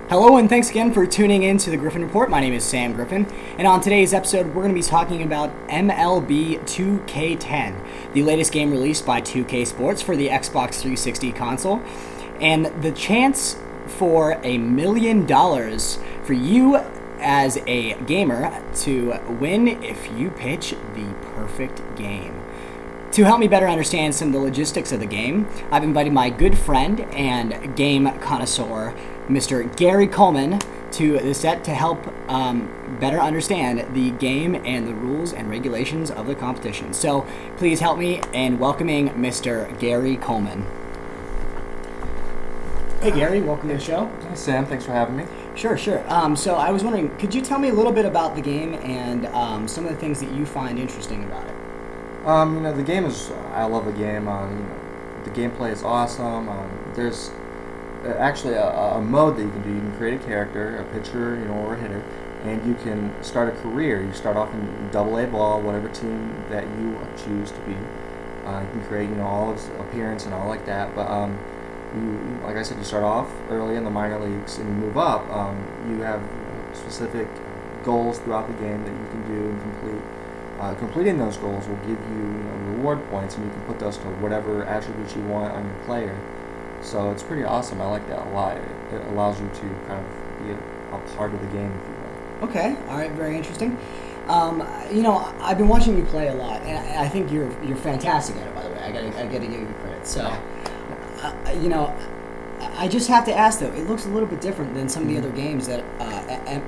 Hello and thanks again for tuning in to the Griffin Report. My name is Sam Griffin, and on today's episode we're going to be talking about MLB 2K10, the latest game released by 2K Sports for the Xbox 360 console, and the chance for $1 million for you as a gamer to win if you pitch the perfect game. To help me better understand some of the logistics of the game, I've invited my good friend and game connoisseur, Mr. Gary Coleman, to the set to help better understand the game and the rules and regulations of the competition. So please help me in welcoming Mr. Gary Coleman. Hey Gary, welcome to the show. Hey Sam, thanks for having me. Sure. So I was wondering, could you tell me a little bit about the game and some of the things that you find interesting about it? The game is, I love the game. The gameplay is awesome. There's actually a mode that you can do. You can create a character, a pitcher, or a hitter, and you can start a career. You start off in AA ball, whatever team that you choose to be. You can create, all of appearance and all like that. But like I said, you start off early in the minor leagues and you move up. You have specific goals throughout the game that you can do and complete. Completing those goals will give you, reward points, and you can put those to whatever attributes you want on your player. So it's pretty awesome. I like that a lot. It allows you to kind of be a part of the game, if you will. Okay, all right, very interesting. I've been watching you play a lot, and I think you're fantastic at it. By the way, I gotta give you credit. So, I just have to ask though. It looks a little bit different than some of the other games that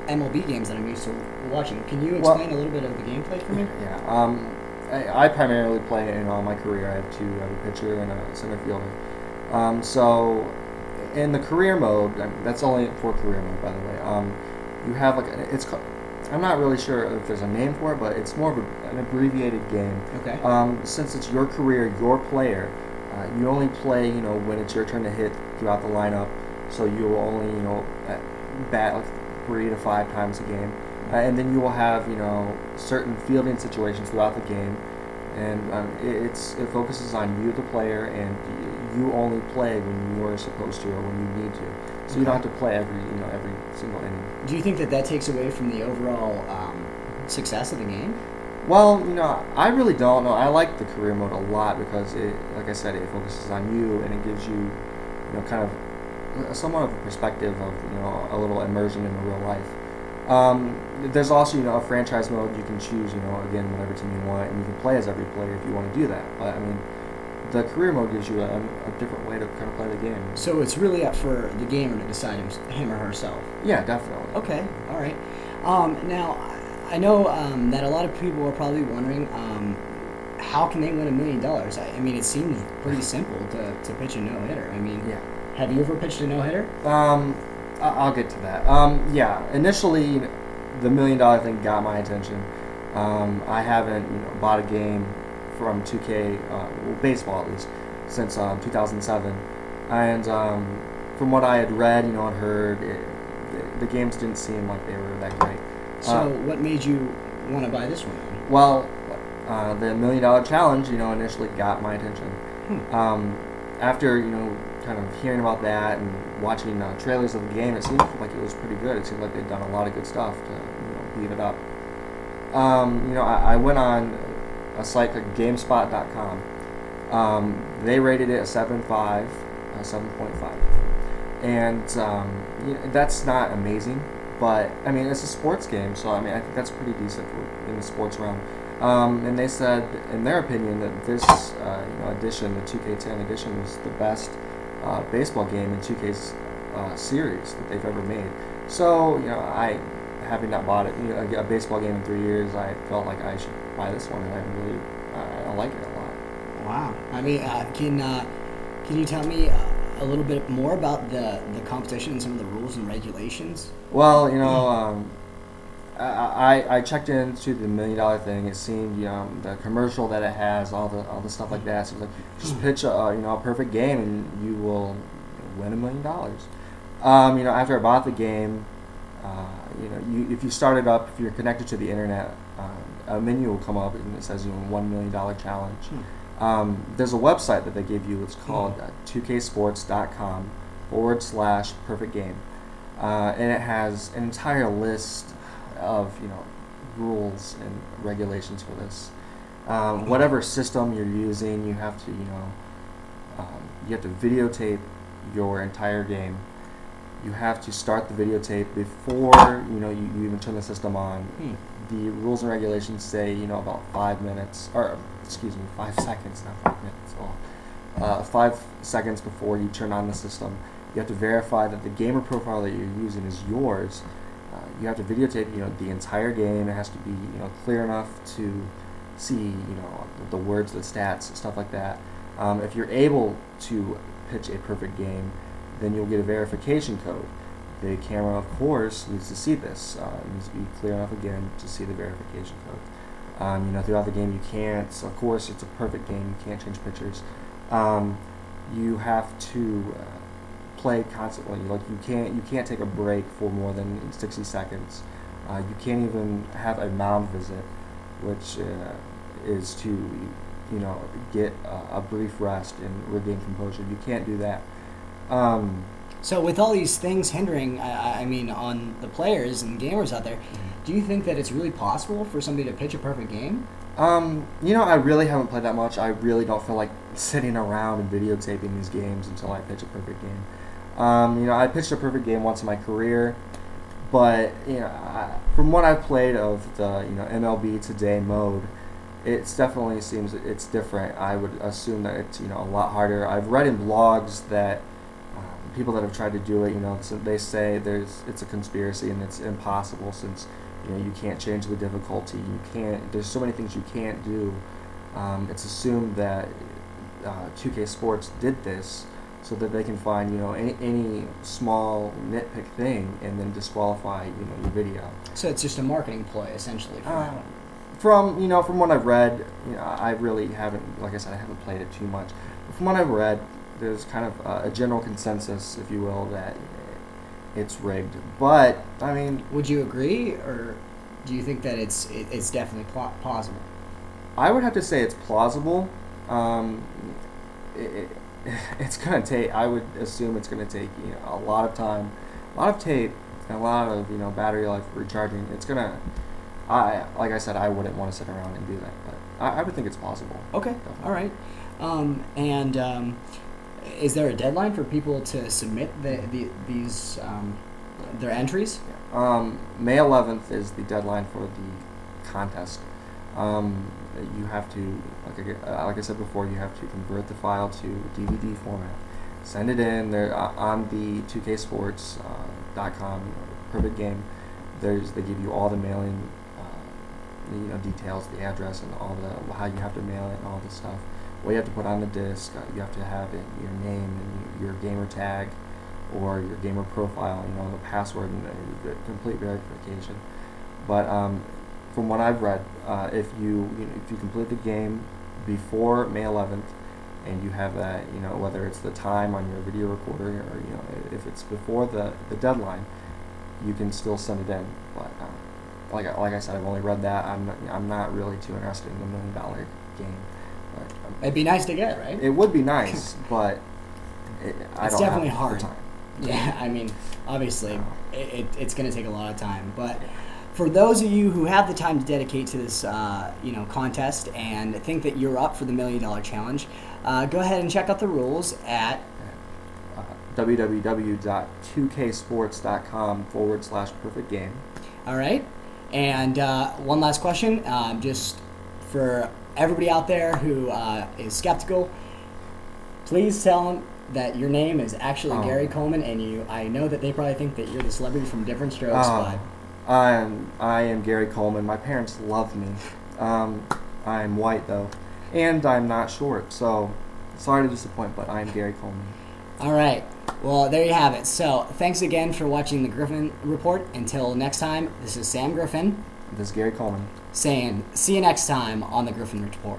MLB games that I'm used to watching. Can you explain a little bit of the gameplay for me? Yeah. I primarily play in my career. I have a pitcher and a center fielder. So in the career mode, that's only for career mode, by the way. You have I'm not really sure if there's a name for it, but it's more of an abbreviated game. Okay. Since it's your career, your player. You only play, when it's your turn to hit throughout the lineup. So you will only, bat like 3 to 5 times a game, and then you will have, certain fielding situations throughout the game, and it focuses on you, the player, and you only play when you are supposed to or when you need to. So you don't have to play every single inning. Do you think that takes away from the overall success of the game? Well, I really don't know. I like the career mode a lot because like I said, it focuses on you and it gives you, kind of somewhat of a perspective of, a little immersion in the real life. There's also, a franchise mode you can choose, again, whatever team you want, and you can play as every player if you want to do that. But, the career mode gives you a different way to kind of play the game. So it's really up for the gamer to decide him or herself? Yeah, definitely. Okay, all right. Now, I know that a lot of people are probably wondering how can they win $1 million? I mean, it seems pretty simple to pitch a no-hitter. Yeah. Have you ever pitched a no-hitter? I'll get to that. Yeah, initially the $1 million thing got my attention. I haven't bought a game from 2K, baseball at least, since 2007. And from what I had read, and heard, the games didn't seem like they were that great. So what made you want to buy this one then? Well, the $1 million challenge, initially got my attention. After, kind of hearing about that and watching trailers of the game, it seemed like it was pretty good. It seemed like they'd done a lot of good stuff to, beat it up. I went on a site like GameSpot.com. They rated it a 7.5, and that's not amazing. But, it's a sports game, so, I think that's pretty decent in the sports realm. And they said, in their opinion, that this, edition, the 2K10 edition, was the best baseball game in 2K's series that they've ever made. So, I, having not bought it, a baseball game in 3 years, I felt like I should buy this one, and I like it a lot. Wow. Can you tell me a little bit more about the competition and some of the rules and regulations? Well, I checked into the $1 million thing. It seemed, the commercial that it has, all the stuff like that. So it was like, just pitch a perfect game and you will win $1 million. After I bought the game, if you start it up, if you're connected to the internet, a menu will come up and it says $1 million challenge. There's a website that they give you. It's called 2ksports.com/perfect game. and it has an entire list of rules and regulations for this. Whatever system you're using, you have to videotape your entire game. You have to start the videotape before you even turn the system on. The rules and regulations say about 5 minutes, or excuse me, 5 seconds, not 5 minutes. 5 seconds before you turn on the system, you have to verify that the gamer profile that you're using is yours. You have to videotape the entire game. It has to be clear enough to see the words, the stats, stuff like that. If you're able to pitch a perfect game, then you'll get a verification code. The camera, of course, needs to see this. It needs to be clear enough again to see the verification code. Throughout the game, you can't. Of course, it's a perfect game. You can't change pictures. You have to play constantly. Like you can't take a break for more than 60 seconds. You can't even have a mound visit, which is to get a brief rest and regain composure. You can't do that. So with all these things hindering, I mean, on the players and gamers out there, do you think that it's really possible for somebody to pitch a perfect game? I really haven't played that much. I really don't feel like sitting around and videotaping these games until I pitch a perfect game. I pitched a perfect game once in my career, but from what I've played of the MLB Today mode, it definitely seems it's different. I would assume that it's a lot harder. I've read in blogs that people that have tried to do it, so they say it's a conspiracy and it's impossible since you can't change the difficulty. There's so many things you can't do. It's assumed that 2K Sports did this so that they can find any small nitpick thing and then disqualify your video. So it's just a marketing ploy essentially. From what I've read, I really haven't, like I said, I haven't played it too much. But from what I've read, there's kind of a general consensus, if you will, that it's rigged. But I mean, would you agree, or do you think that it's definitely plausible? I would have to say it's plausible. It's gonna take. I would assume it's gonna take a lot of time, a lot of tape, and a lot of battery life recharging. It's gonna. Like I said, I wouldn't want to sit around and do that, but I would think it's possible. Okay, definitely. All right. Is there a deadline for people to submit these their entries? May 11th is the deadline for the contest. You have to, like I said before, you have to convert the file to DVD format, send it in. There on the 2ksports.com perfect game. They give you all the mailing details, the address, and all the how you have to mail it and all this stuff. What you have to put on the disc, you have to have it, your name and your gamer tag or your gamer profile, the password and the complete verification. But from what I've read, if you complete the game before May 11th and you have that, whether it's the time on your video recorder or if it's before the deadline, you can still send it in. But like I said, I've only read that. I'm not really too interested in the $1 million game. But, it'd be nice to get, right? It would be nice, but it's definitely hard. Time. Yeah, I mean, obviously, it's going to take a lot of time. But for those of you who have the time to dedicate to this, contest and think that you're up for the $1 million challenge, go ahead and check out the rules at www.2ksports.com/perfect game. All right. And one last question, just for everybody out there who is skeptical, please tell them that your name is actually Gary Coleman, and I know that they probably think that you're the celebrity from Different Strokes, but I am Gary Coleman. My parents love me. I'm white though, and I'm not short, so sorry to disappoint, but I am Gary Coleman. All right. Well, there you have it. So, thanks again for watching the Griffin Report. Until next time, this is Sam Griffin. This is Gary Coleman. Saying, see you next time on the Griffin Report.